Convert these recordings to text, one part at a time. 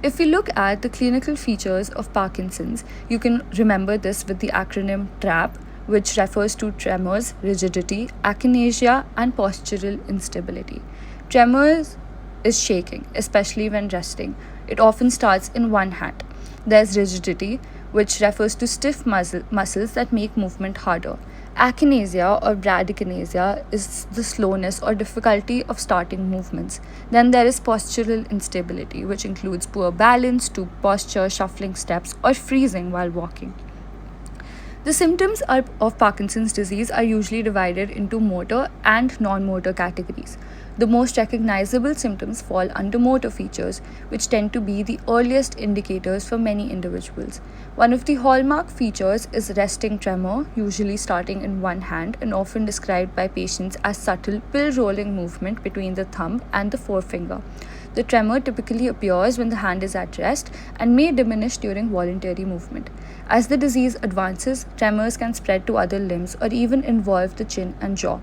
If we look at the clinical features of Parkinson's, you can remember this with the acronym TRAP, which refers to tremors, rigidity, akinesia, and postural instability. Tremors is shaking, especially when resting. It often starts in one hand. There's rigidity, which refers to stiff muscles that make movement harder. Akinesia or bradykinesia is the slowness or difficulty of starting movements. Then there is postural instability, which includes poor balance, stoop posture, shuffling steps, or freezing while walking. The symptoms of Parkinson's disease are usually divided into motor and non motor categories. The most recognizable symptoms fall under motor features, which tend to be the earliest indicators for many individuals. One of the hallmark features is resting tremor, usually starting in one hand and often described by patients as subtle pill rolling movement between the thumb and the forefinger. The tremor typically appears when the hand is at rest and may diminish during voluntary movement. As the disease advances, tremors can spread to other limbs or even involve the chin and jaw.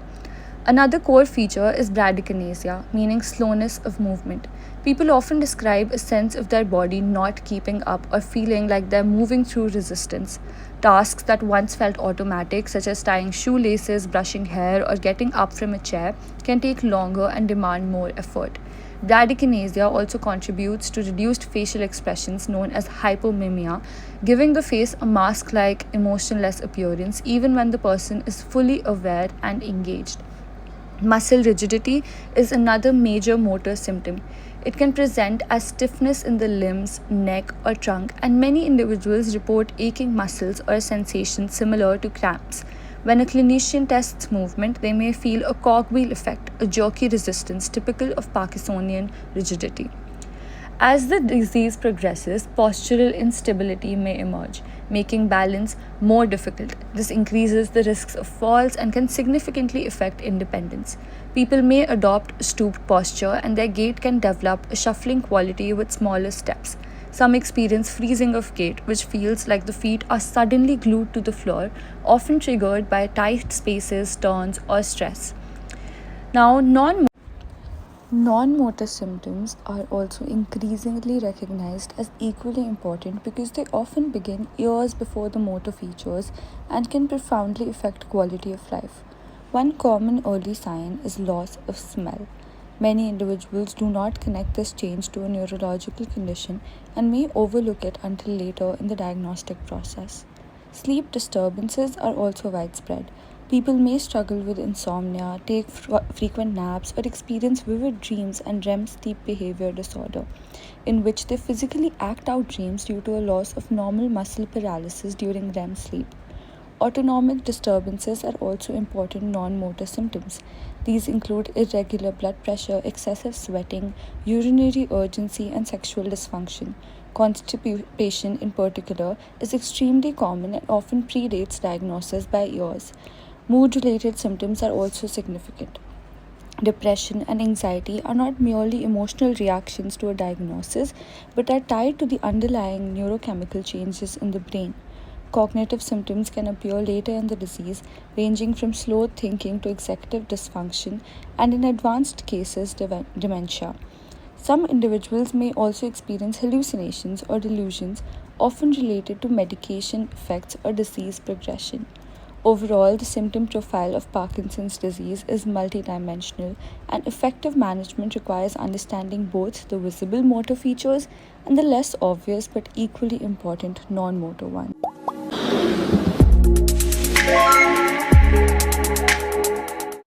Another core feature is bradykinesia, meaning slowness of movement. People often describe a sense of their body not keeping up or feeling like they're moving through resistance. Tasks that once felt automatic, such as tying shoelaces, brushing hair, or getting up from a chair, can take longer and demand more effort. Bradykinesia also contributes to reduced facial expressions known as hypomimia, giving the face a mask like, emotionless appearance even when the person is fully aware and engaged. Muscle rigidity is another major motor symptom. It can present as stiffness in the limbs, neck, or trunk, and many individuals report aching muscles or a sensation similar to cramps. When a clinician tests movement, they may feel a cogwheel effect, a jerky resistance typical of Parkinsonian rigidity. As the disease progresses, postural instability may emerge, making balance more difficult. This increases the risks of falls and can significantly affect independence. People may adopt stooped posture, and their gait can develop a shuffling quality with smaller steps. Some experience freezing of gait, which feels like the feet are suddenly glued to the floor, often triggered by tight spaces, turns, or stress. Now, non-motor symptoms are also increasingly recognized as equally important because they often begin years before the motor features and can profoundly affect quality of life. One common early sign is loss of smell. Many individuals do not connect this change to a neurological condition and may overlook it until later in the diagnostic process. Sleep disturbances are also widespread. People may struggle with insomnia, take frequent naps, or experience vivid dreams and REM sleep behavior disorder, in which they physically act out dreams due to a loss of normal muscle paralysis during REM sleep. Autonomic disturbances are also important non-motor symptoms. These include irregular blood pressure, excessive sweating, urinary urgency, and sexual dysfunction. Constipation, in particular, is extremely common and often predates diagnosis by years. Mood-related symptoms are also significant. Depression and anxiety are not merely emotional reactions to a diagnosis, but are tied to the underlying neurochemical changes in the brain. Cognitive symptoms can appear later in the disease, ranging from slow thinking to executive dysfunction, and in advanced cases, dementia. Some individuals may also experience hallucinations or delusions, often related to medication effects or disease progression. Overall, the symptom profile of Parkinson's disease is multidimensional, and effective management requires understanding both the visible motor features and the less obvious but equally important non motor ones.